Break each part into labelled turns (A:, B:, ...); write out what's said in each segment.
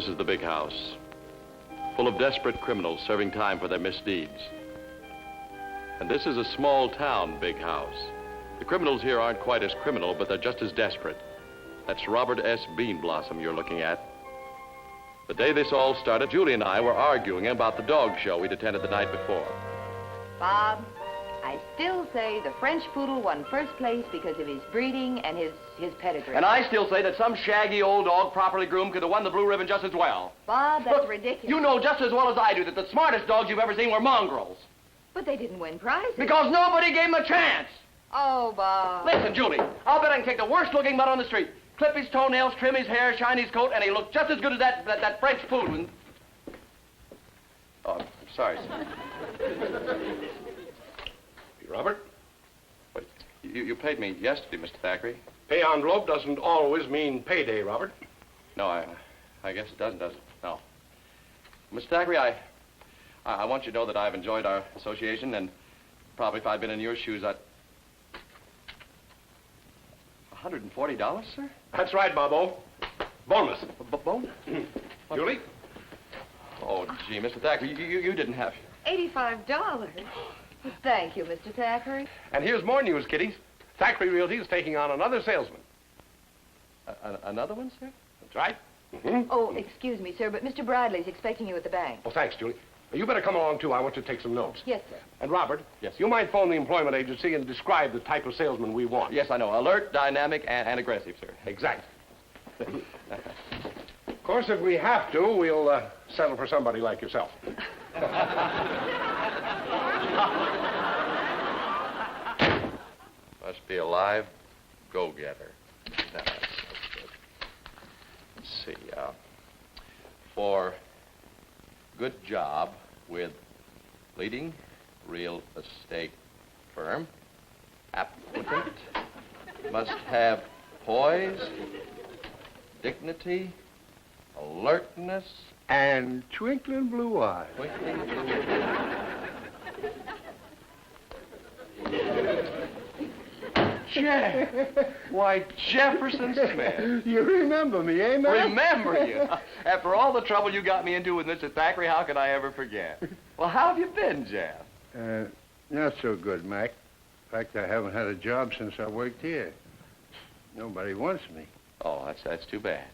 A: This is the big house, full of desperate criminals serving time for their misdeeds. And this is a small town big house. The criminals here aren't quite as criminal, but they're just as desperate. That's Robert S. Beanblossom you're looking at. The day this all started, Julie and I were arguing about the dog show we'd attended the night before.
B: Bob, I still say the French poodle won first place because of his breeding and his pedigree.
C: And I still say that some shaggy old dog properly groomed could have won the blue ribbon just as well.
B: Bob, that's
C: Look,
B: ridiculous.
C: You know just as well as I do that the smartest dogs you've ever seen were mongrels.
B: But they didn't win prizes.
C: Because nobody gave them a chance.
B: Oh, Bob.
C: Listen, Julie, I'll bet I can take the worst-looking mutt on the street, clip his toenails, trim his hair, shine his coat, and he'll look just as good as that French poodle.
A: Oh, I'm sorry, sir.
D: Robert?
A: What, you paid me yesterday, Mr. Thackeray.
D: Pay envelope doesn't always mean payday, Robert.
A: No, I guess it doesn't, does it? No. Mr. Thackeray, I want you to know that I've enjoyed our association, and probably if I'd been in your shoes, I'd... $140, sir?
D: That's right, Bobo. Bonus.
A: Bonus?
D: Julie?
A: Oh, gee, Mr. Thackeray, you didn't have...
B: $85? Thank you, Mr. Thackeray.
D: And here's more news, kiddies. Thackeray Realty is taking on another salesman.
A: Another one, sir?
D: That's right. Mm-hmm.
B: Oh, excuse me, sir, but Mr. Bradley's expecting you at the bank.
D: Oh, thanks, Julie. You better come along, too. I want you to take some notes.
B: Yes, sir.
D: And, Robert,
A: yes,
D: you might phone the employment agency and describe the type of salesman we want.
A: Yes, I know. Alert, dynamic, and aggressive, sir.
D: Exactly. Of course, if we have to, we'll settle for somebody like yourself.
A: Must be a live go-getter. That's good. Let's see. For good job with leading real estate firm, applicant must have poise, dignity, alertness,
E: and twinkling blue eyes.
A: Twinkling blue eyes. Jeff. Why, Jefferson Smith.
E: You remember me, eh, man?
A: Remember you? After all the trouble you got me into with Mr. Thackeray, how could I ever forget? Well, how have you been, Jeff?
E: Not so good, Mac. In fact, I haven't had a job since I worked here. Nobody wants me.
A: Oh, that's too bad.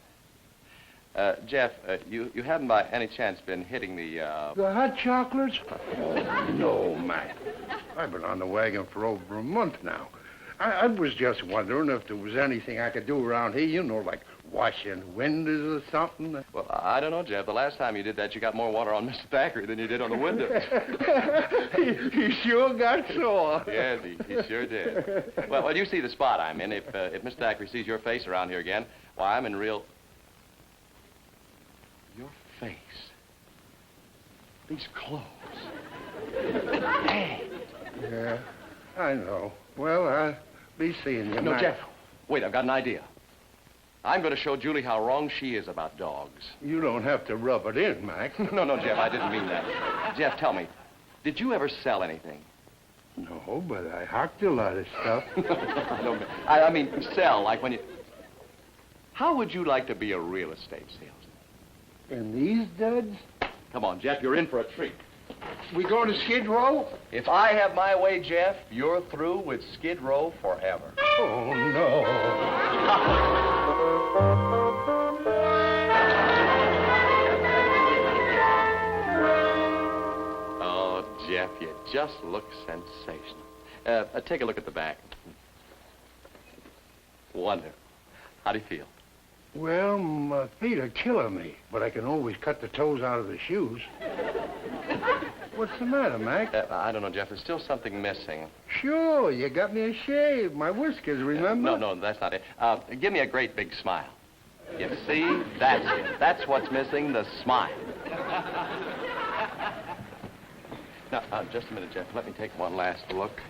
A: Jeff, you haven't by any chance been hitting the,
E: The hot chocolates? Oh, no, Mac. I've been on the wagon for over a month now. I was just wondering if there was anything I could do around here, you know, like washing windows or something.
A: Well, I don't know, Jeff. The last time you did that, you got more water on Mr. Thackeray than you did on the windows.
E: He sure got sore.
A: Yes, he sure did. Well, you see the spot I'm in. If Mr. Thackeray sees your face around here again, why, I'm in real... Your face. These clothes. Hey.
E: Yeah, I know. Well, I'll be seeing you.
A: No, Jeff. Wait, I've got an idea. I'm going to show Julie how wrong she is about dogs.
E: You don't have to rub it in, Mac.
A: No, Jeff, I didn't mean that. Jeff, tell me, did you ever sell anything?
E: No, but I hocked a lot of stuff.
A: I mean, sell, like when you... How would you like to be a real estate salesman?
E: And these duds?
A: Come on, Jeff, you're in for a treat.
E: We going to Skid Row?
A: If I have my way, Jeff, you're through with Skid Row forever.
E: Oh, no.
A: Oh, Jeff, you just look sensational. Take a look at the back. Wonderful. How do you feel?
E: Well, my feet are killing me, but I can always cut the toes out of the shoes. What's the matter, Mac?
A: I don't know, Jeff. There's still something missing.
E: Sure, you got me a shave. My whiskers, remember?
A: No, that's not it. Give me a great big smile. You see? That's it. That's what's missing, the smile. Now, just a minute, Jeff. Let me take one last look.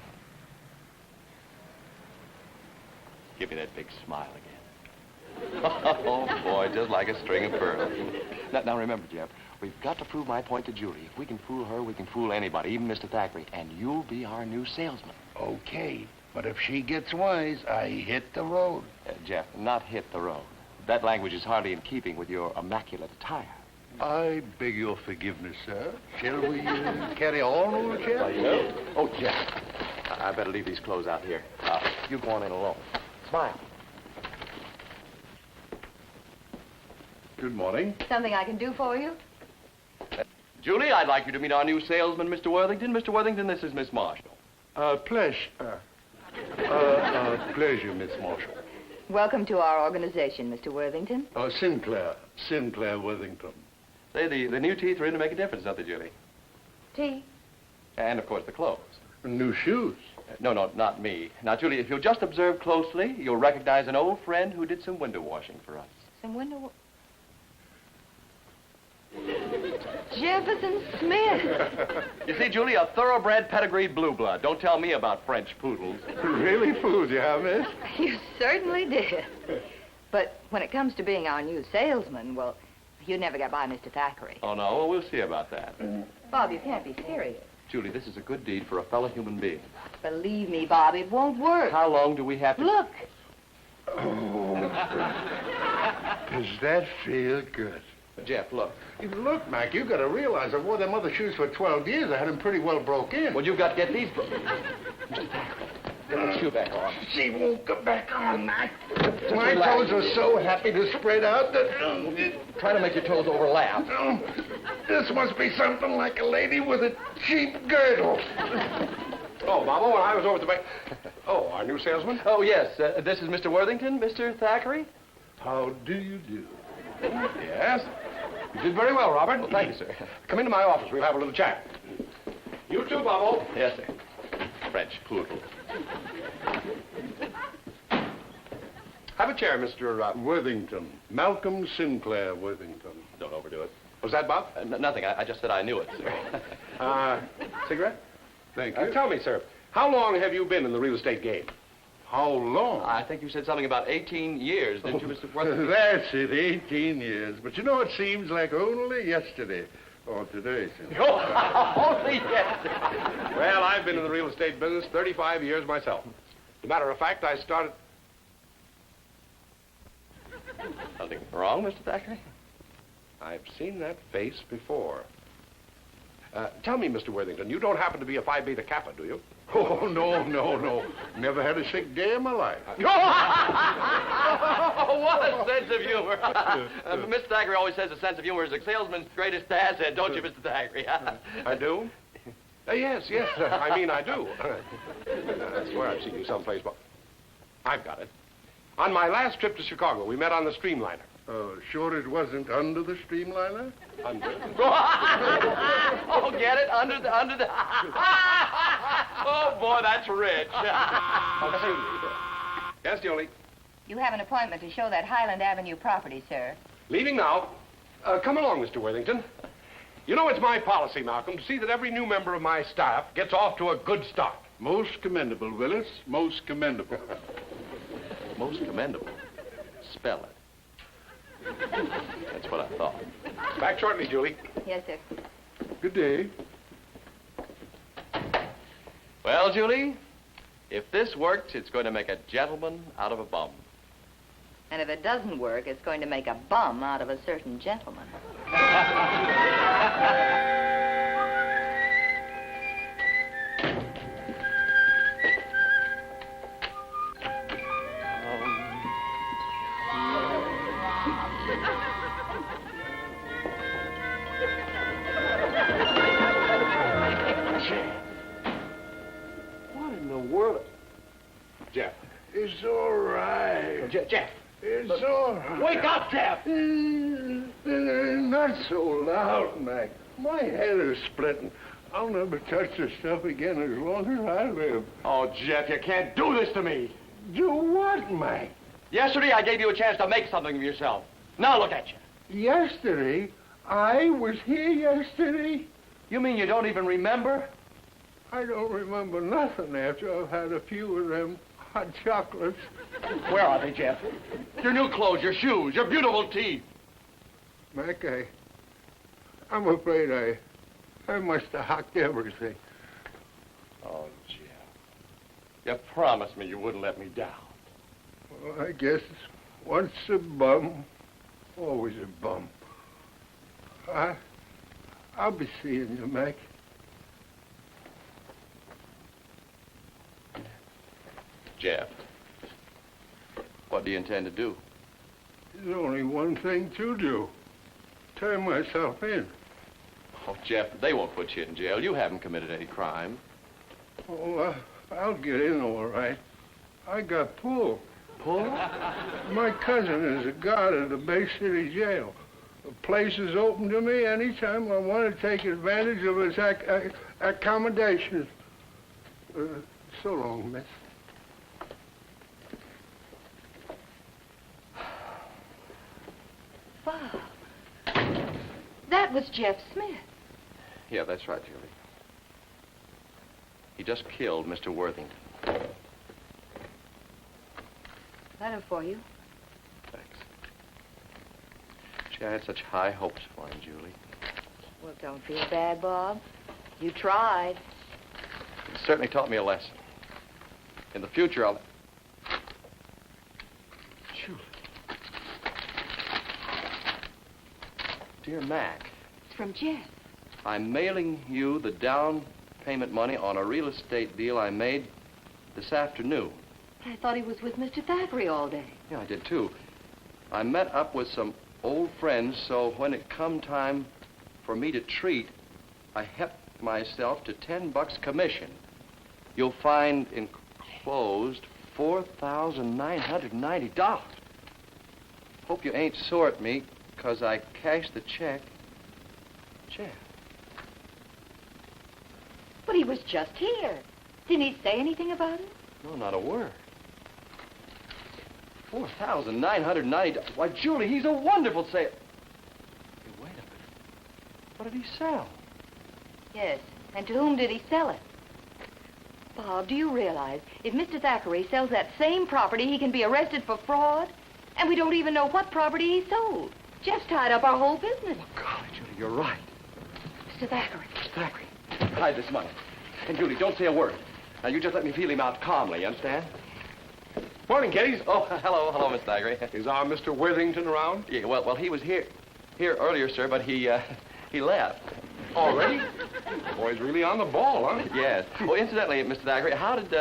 A: Give me that big smile again. Oh, boy, just like a string of pearls. Now, remember, Jeff, we've got to prove my point to Julie. If we can fool her, we can fool anybody, even Mr. Thackeray, and you'll be our new salesman.
E: Okay, but if she gets wise, I hit the road.
A: Jeff, not hit the road. That language is hardly in keeping with your immaculate attire.
E: I beg your forgiveness, sir. Shall we carry on, old chap?
A: Oh, Jeff. I better leave these clothes out here. You go on in alone. Smile.
E: Good morning.
B: Something I can do for you?
C: Julie, I'd like you to meet our new salesman, Mr. Worthington. Mr. Worthington, this is Miss Marshall.
E: Pleasure, Miss Marshall.
B: Welcome to our organization, Mr. Worthington.
E: Sinclair Worthington.
C: Say, the new teeth are in to make a difference, don't they, Julie?
B: Tea.
C: And, of course, the clothes.
E: New shoes.
C: No, not me. Now, Julie, if you'll just observe closely, you'll recognize an old friend who did some window washing for us.
B: Some window... Jefferson Smith.
C: You see, Julie, a thoroughbred pedigreed blue blood. Don't tell me about French poodles.
E: Really fooled you, huh, miss?
B: You certainly did. But when it comes to being our new salesman, well, you'd never get by Mr. Thackeray.
C: Oh, no? Well, we'll see about that.
B: Bob, you can't be serious.
C: Julie, this is a good deed for a fellow human being.
B: Believe me, Bob, it won't work.
C: How long do we have to...
B: Look.
E: Oh, does that feel good?
C: Jeff, look.
E: Look, Mac, you got to realize I wore them other shoes for 12 years. I had them pretty well broke in.
C: Well, you've got to get these... Mr. Thackeray, get that shoe back on.
E: She won't go back on, Mac. My toes are so happy to spread out that...
C: Try to make your toes overlap.
E: This must be something like a lady with a cheap girdle.
D: Oh, Mama, when I was over at the bank... Oh, our new salesman?
C: Oh, yes. This is Mr. Worthington, Mr. Thackeray.
E: How do you do?
D: Yes. You did very well, Robert.
C: Well, thank you, sir.
D: Come into my office. We'll have a little chat. You too, Bobo.
C: Yes, sir. French poodle.
D: Have a chair, Mr.
E: Worthington. Malcolm Sinclair Worthington.
C: Don't overdo it.
D: Was that Bob?
C: Nothing. I just said I knew it, sir.
D: Cigarette?
E: Thank you.
D: Tell me, sir, how long have you been in the real estate game?
E: How long?
C: I think you said something about 18 years, didn't you, Mr. Worthington?
E: That's it, 18 years. But you know, it seems like only yesterday. Or today,
C: Only yesterday.
D: Well, I've been in the real estate business 35 years myself. As a matter of fact, I started...
C: Something wrong, Mr. Thackeray?
D: I've seen that face before. Tell me, Mr. Worthington, you don't happen to be a Phi Beta Kappa, do you?
E: Oh, no. Never had a sick day in my life.
C: Oh, what a sense of humor. Mr. Thackeray always says a sense of humor is a salesman's greatest asset, don't you, Mr. Thackeray?
D: I do? Yes. I mean, I do. I swear I've seen you someplace, but I've got it. On my last trip to Chicago, we met on the Streamliner.
E: Sure it wasn't under the streamliner?
D: Under?
C: Oh, get it? Under the... Oh, boy, that's rich.
D: Yes, Julie?
B: You have an appointment to show that Highland Avenue property, sir.
D: Leaving now. Come along, Mr. Worthington. You know, it's my policy, Malcolm, to see that every new member of my staff gets off to a good start.
E: Most commendable, Willis. Most commendable.
C: Most commendable. Spell it. That's what I thought.
D: Back shortly, Julie.
B: Yes, sir.
E: Good day.
C: Well, Julie, if this works, it's going to make a gentleman out of a bum.
B: And if it doesn't work, it's going to make a bum out of a certain gentleman.
D: What in the world? Jeff.
E: It's all right.
D: Jeff.
E: It's all right.
D: Wake up, Jeff!
E: Not so loud, Mac. My head is splitting. I'll never touch this stuff again as long as I live.
C: Oh, Jeff, you can't do this to me.
E: Do what, Mac?
C: Yesterday, I gave you a chance to make something of yourself. Now look at you.
E: Yesterday? I was here yesterday?
C: You mean you don't even remember?
E: I don't remember nothing after I've had a few of them hot chocolates.
C: Where are they, Jeff? Your new clothes, your shoes, your beautiful teeth.
E: Mac, I'm afraid I must have hocked everything.
C: Oh, Jeff. You promised me you wouldn't let me down.
E: Well, I guess Once a bum, always a bum. I'll be seeing you, Mac.
A: Jeff, what do you intend to do?
E: There's only one thing to do. Turn myself in.
A: Oh, Jeff, they won't put you in jail. You haven't committed any crime.
E: Oh, I'll get in all right. I got pull.
A: Pull?
E: My cousin is a guard at the Bay City jail. The place is open to me anytime I want to take advantage of its accommodations. So long, miss.
B: Bob, that was Jeff Smith.
A: Yeah, that's right, Julie. He just killed Mr. Worthington.
B: Letter for you.
A: Thanks. Gee, I had such high hopes for him, Julie.
B: Well, don't feel bad, Bob. You tried.
A: It certainly taught me a lesson. In the future, I'll... Julie. Dear Mac,
B: It's from Jeff.
A: I'm mailing you the down payment money on a real estate deal I made this afternoon.
B: I thought he was with Mr. Thackeray all day.
A: Yeah, I did too. I met up with some old friends, so when it come time for me to treat, I helped myself to $10 commission. You'll find enclosed $4,990. Hope you ain't sore at me, 'cause I cashed the check. Jeff.
B: But he was just here. Didn't he say anything about it?
A: No, not a word. $4,990. Why, Julie, he's a wonderful sale. Hey, wait a minute. What did he sell?
B: Yes. And to whom did he sell it? Bob, do you realize if Mr. Thackeray sells that same property, he can be arrested for fraud? And we don't even know what property he sold. Jeff's tied up our whole business.
A: Oh, golly, Julie, you're right.
B: Mr. Thackeray.
A: Mr. Thackeray, hide this money. And, Julie, don't say a word. Now, you just let me feel him out calmly, you understand?
D: Morning, kiddies.
A: Oh, hello, Mr. Thackeray.
D: Is our Mr. Worthington around?
A: Yeah, well, he was here earlier, sir, but he left.
D: Already? Boy's really on the ball, huh?
A: Yes. Oh, incidentally, Mr. Thackeray, how did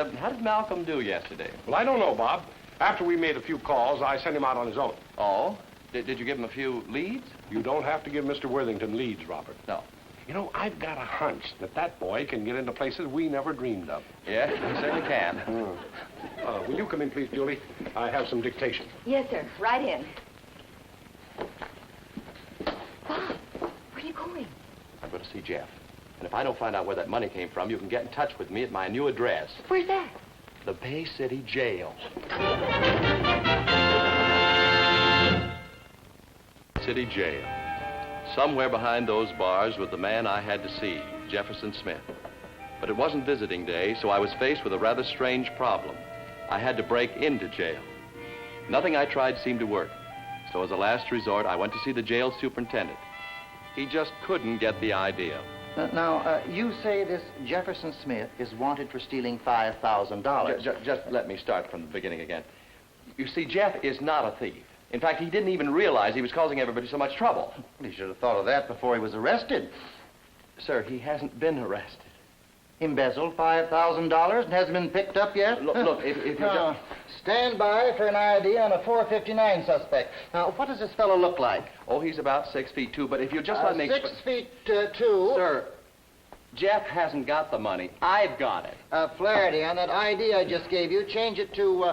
A: Malcolm do yesterday?
D: Well, I don't know, Bob. After we made a few calls, I sent him out on his own.
A: Oh? Did you give him a few leads?
D: You don't have to give Mr. Worthington leads, Robert.
A: No.
D: You know, I've got a hunch that boy can get into places we never dreamed of.
A: Yeah, he certainly can.
D: Will you come in, please, Julie? I have some dictation.
B: Yes, sir. Right in. Bob, where are you going?
A: I'm going to see Jeff. And if I don't find out where that money came from, you can get in touch with me at my new address.
B: Where's that?
A: The Bay City Jail. City Jail. Somewhere behind those bars was the man I had to see, Jefferson Smith. But it wasn't visiting day, so I was faced with a rather strange problem. I had to break into jail. Nothing I tried seemed to work. So as a last resort, I went to see the jail superintendent. He just couldn't get the idea.
F: Now, you say this Jefferson Smith is wanted for stealing $5,000.
A: Just let me start from the beginning again. You see, Jeff is not a thief. In fact, he didn't even realize he was causing everybody so much trouble.
F: Well, he should have thought of that before he was arrested.
A: Sir, he hasn't been arrested.
F: Embezzled $5,000 and hasn't been picked up yet?
A: Look, if you just...
F: Stand by for an ID on a 459 suspect. Now, what does this fellow look like?
A: Oh, he's about 6'2", but if you just let me...
F: 6 feet 2.
A: Sir, Jeff hasn't got the money. I've got it.
F: Flaherty, on that ID I just gave you, change it to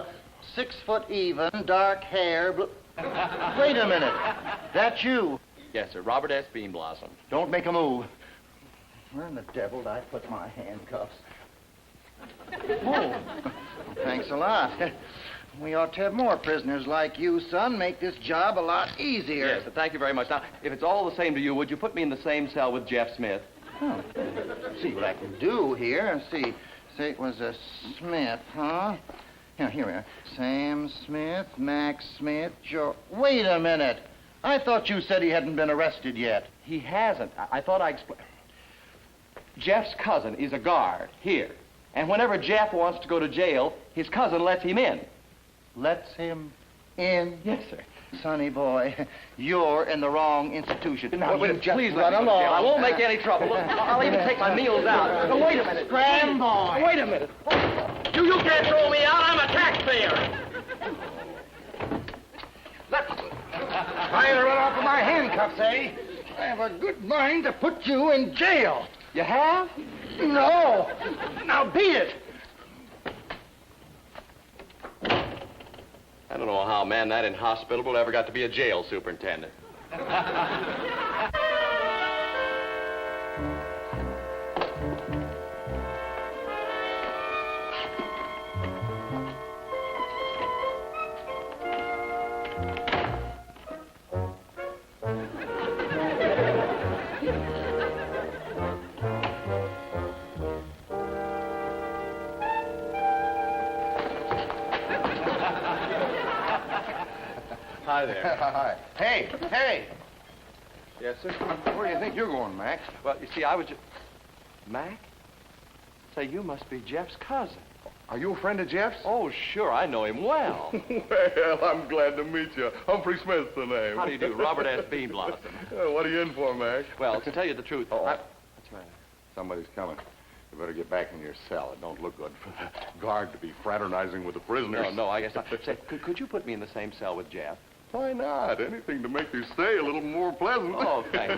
F: 6 foot even, dark hair, blue... Wait a minute. That's you.
A: Yes, sir. Robert S. Beanblossom.
F: Don't make a move. Where in the devil did I put my handcuffs? Oh, thanks a lot. We ought to have more prisoners like you, son. Make this job a lot easier.
A: Yes, thank you very much. Now, if it's all the same to you, would you put me in the same cell with Jeff Smith?
F: Oh, see what I can do here. See, say it was a Smith, huh? Yeah, here we are. Sam Smith, Max Smith, Joe... Wait a minute. I thought you said he hadn't been arrested yet.
A: He hasn't. I thought I explained. Jeff's cousin is a guard here. And whenever Jeff wants to go to jail, his cousin lets him in.
F: Lets him in?
C: Yes, sir.
F: Sonny boy, you're in the wrong institution. Now,
C: Wait,
F: you just
C: please
F: run
C: let me go to jail.
F: along.
C: I won't make any trouble. Look, I'll even take my meals out. No, wait a minute.
F: Scram, boy.
C: Wait a minute. You can't throw me out. I'm a taxpayer.
F: Trying to run off with my handcuffs, eh? I have a good mind to put you in jail.
C: You have?
F: No. Now beat it.
A: I don't know how a man that inhospitable ever got to be a jail superintendent.
C: Hi there.
F: Hi. Hey, hey.
C: Yes, sir?
F: Where do you think you're going, Mac?
C: Well, you see, I was just... Mac? Say, you must be Jeff's cousin.
D: Are you a friend of Jeff's?
C: Oh, sure. I know him well.
G: Well, I'm glad to meet you. Humphrey Smith's the name.
A: How do you do? Robert S. Beanblossom.
G: What are you in for, Mac?
A: Well, to tell you the truth,
G: What's the matter? Somebody's coming. You better get back in your cell. It don't look good for the guard to be fraternizing with the prisoners.
A: No, I guess not. Say, could you put me in the same cell with Jeff?
G: Why not? Anything to make your stay a little more pleasant.
A: Oh, thank you.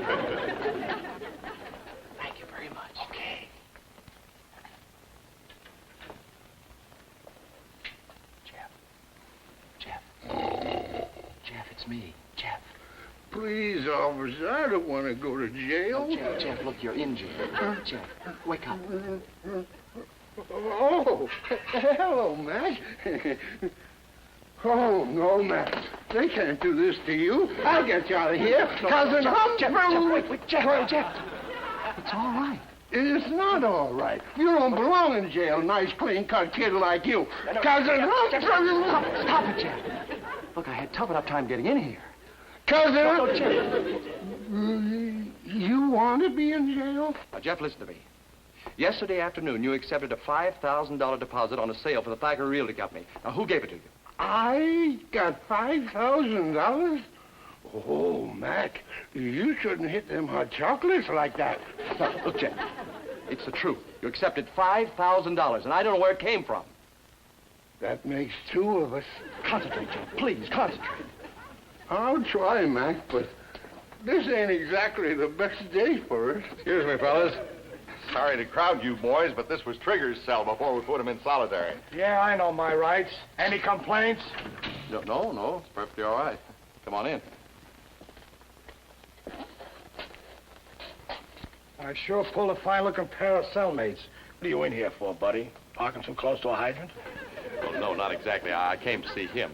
C: Thank you very much. Okay. Jeff, it's me. Jeff.
E: Please, officer, I don't want to go to jail.
C: Jeff, look, you're in jail. Jeff, wake up.
E: Oh, hello, Mac. Oh, no, Mac. They can't do this to you. I'll get you out of here. Cousin Humphrey.
C: Jeff. It's all right.
E: It's not all right. You don't belong in jail, nice, clean-cut kid like you. Cousin Humphrey.
C: Stop it, Jeff. Look, I had tough enough time getting in here.
E: Cousin
C: Jeff.
E: You want to be in jail?
C: Now, Jeff, listen to me. Yesterday afternoon, you accepted a $5,000 deposit on a sale for the Thacker Realty Company. Now, who gave it to you?
E: I got $5,000? Oh, Mac, you shouldn't hit them hot chocolates like that.
C: No, look, Jeff, it's the truth. You accepted $5,000, and I don't know where it came from.
E: That makes two of us.
C: Concentrate, Jeff. Please, concentrate.
E: I'll try, Mac, but this ain't exactly the best day for us.
G: Excuse me, fellas. Sorry to crowd you boys, but this was Trigger's cell before we put him in solitary.
F: Yeah, I know my rights. Any complaints?
A: No, it's perfectly all right. Come on in.
F: I sure pulled a fine-looking pair of cellmates. What are you in here for, buddy? Parking so close to a hydrant?
A: Well, no, not exactly. I came to see him.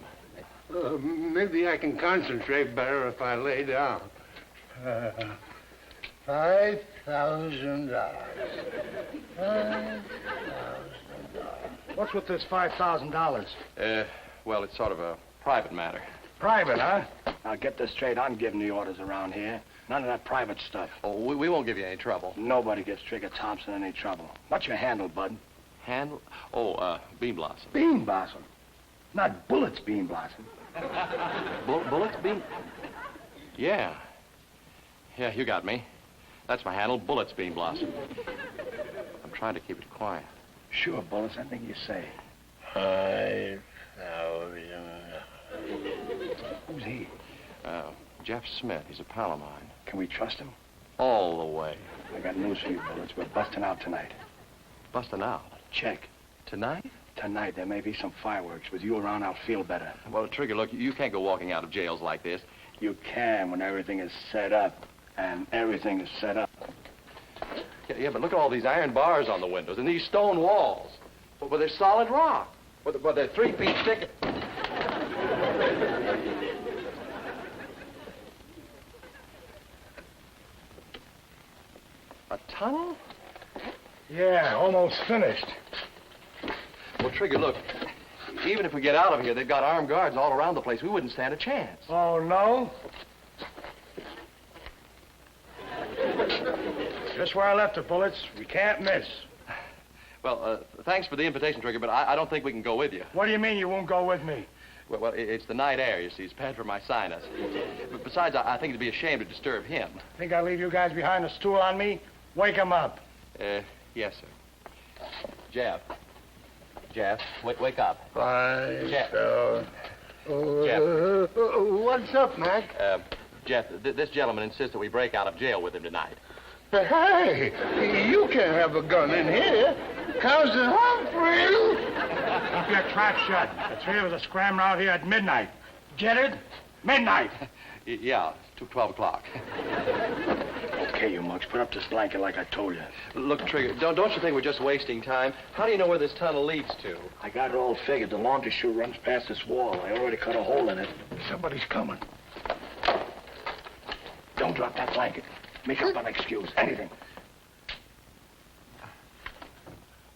E: Maybe I can concentrate better if I lay down. $5,000.
F: What's with this $5,000?
A: Well, it's sort of a private matter.
F: Private, huh? Now, get this straight. I'm giving the orders around here. None of that private stuff.
A: Oh, we won't give you any trouble.
F: Nobody gives Trigger Thompson any trouble. What's your handle, bud?
A: Handle? Oh, Bean Blossom.
F: Bean Blossom. Not Bullets Bean Blossom.
A: Bullets Bean? Yeah, you got me. That's my handle, Bullets Bean Blossom. I'm trying to keep it quiet.
F: Sure, Bullets. Anything you say.
E: 5,000.
F: Who's he?
A: Jeff Smith. He's a pal of mine.
F: Can we trust him?
A: All the way.
F: I got news for you, Bullets. We're busting out tonight.
A: Busting out.
F: Check.
A: Tonight?
F: Tonight, there may be some fireworks. With you around, I'll feel better.
A: Well, Trigger, look, you can't go walking out of jails like this.
F: You can when everything is set up. And everything is set up.
A: Yeah, but look at all these iron bars on the windows and these stone walls. Well, they're solid rock. Well, they're 3 feet thick. A tunnel?
F: Yeah, almost finished.
A: Well, Trigger, look, even if we get out of here, they've got armed guards all around the place. We wouldn't stand a chance.
F: Oh, no? Just where I left it, Bullets. We can't miss.
A: Well, thanks for the invitation, Trigger, but I don't think we can go with you.
F: What do you mean you won't go with me?
C: Well, it's the night air, you see. It's bad for my sinus. But besides, I think it'd be a shame to disturb him.
H: Think I'll leave you guys behind a stool on me? Wake him up.
C: Yes, sir. Jeff. Jeff, wake up.
E: Fine.
C: Jeff.
E: Jeff. What's up, Mac?
C: Jeff, this gentleman insists that we break out of jail with him tonight.
E: Hey, you can't have a gun in here. Cousin Humphrey!
H: Keep your trap shut. The three of us are scrambling out here at midnight. Get it? Midnight.
C: Yeah, it's 12 o'clock.
H: Okay, you mugs, put up this blanket like I told you.
C: Look, Trigger, don't you think we're just wasting time? How do you know where this tunnel leads to?
H: I got it all figured. The laundry chute runs past this wall. I already cut a hole in it. Somebody's coming. Don't drop that blanket. Make up an excuse. Anything.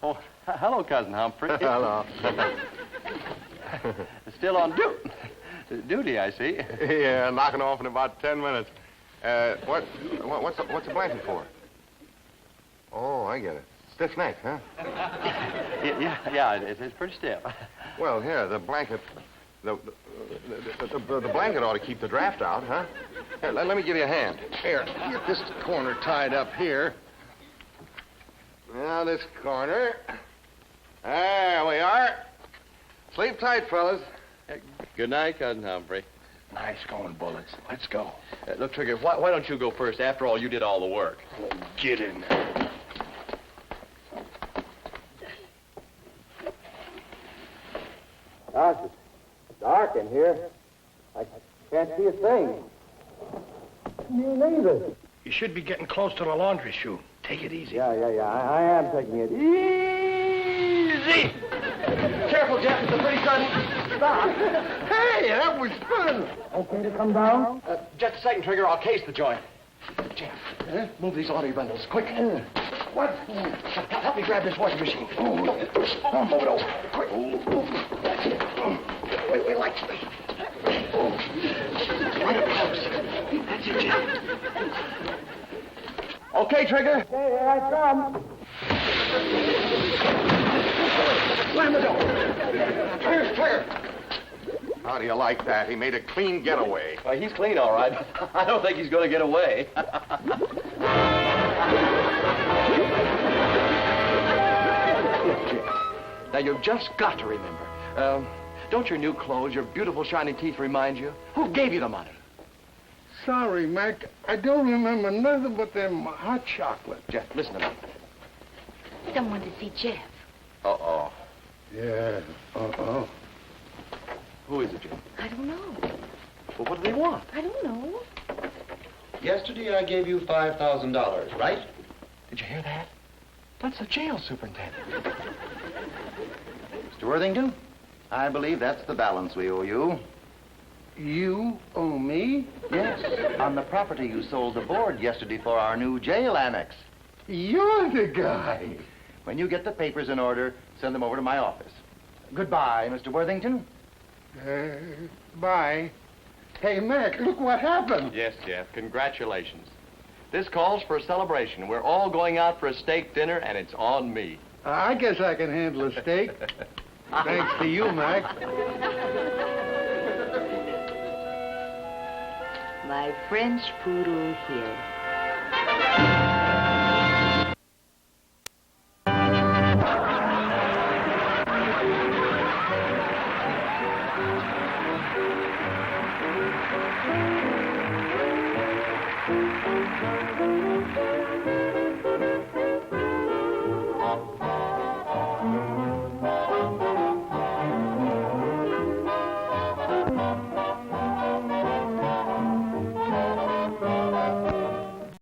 C: Oh, hello, Cousin Humphrey.
G: Hello.
C: Still on duty, I see.
G: Yeah, knocking off in about 10 minutes. What's the blanket for? Oh, I get it. Stiff neck, huh?
C: Yeah, it's pretty stiff.
G: Well, here, the blanket... The blanket ought to keep the draft out, huh? Here, let me give you a hand.
E: Here, get this corner tied up here.
G: Now, this corner. There we are. Sleep tight, fellas.
C: Good night, Cousin Humphrey.
H: Nice going, Bullets. Let's go.
C: Look, Trigger, why don't you go first? After all, you did all the work.
H: Get in there.
C: It's dark in here. I can't see a thing. You leave it.
H: You should be getting close to the laundry chute. Take it easy.
C: Yeah. I am taking it easy. Careful, Jeff. It's a pretty sudden stop.
E: Hey, that was fun.
H: Okay to come down?
C: Just a second, Trigger. I'll case the joint. Jeff, move these laundry bundles, quick. What? Help me grab this washing machine. Move it over, quick. Wait, like this. Right up close. That's it, Jeff. Okay, Trigger.
H: Hey, here I come.
C: Slam the door. Trigger.
G: How do you like that? He made a clean getaway.
C: Well, he's clean, all right. I don't think he's going to get away. Now, you've just got to remember. Don't your new clothes, your beautiful shiny teeth remind you? Who gave you the money?
E: Sorry, Mac. I don't remember nothing but them hot chocolate.
C: Jeff, listen to me.
B: Someone to see Jeff.
C: Uh-oh.
E: Yeah,
C: Who is it, Jeff?
B: I don't know.
C: Well, what do they want?
B: I don't know.
I: Yesterday I gave you $5,000, right?
C: Did you hear that? That's the jail superintendent.
F: Mr. Worthington, I believe that's the balance we owe you.
E: You owe me?
F: Yes, on the property you sold the board yesterday for our new jail annex.
E: You're the guy.
F: When you get the papers in order, send them over to my office. Goodbye, Mr. Worthington.
E: Bye. Hey, Mac, look what happened.
C: Yes, Jeff. Congratulations. This calls for a celebration. We're all going out for a steak dinner, and it's on me.
E: I guess I can handle a steak. Thanks to you, Mac.
B: My French poodle here.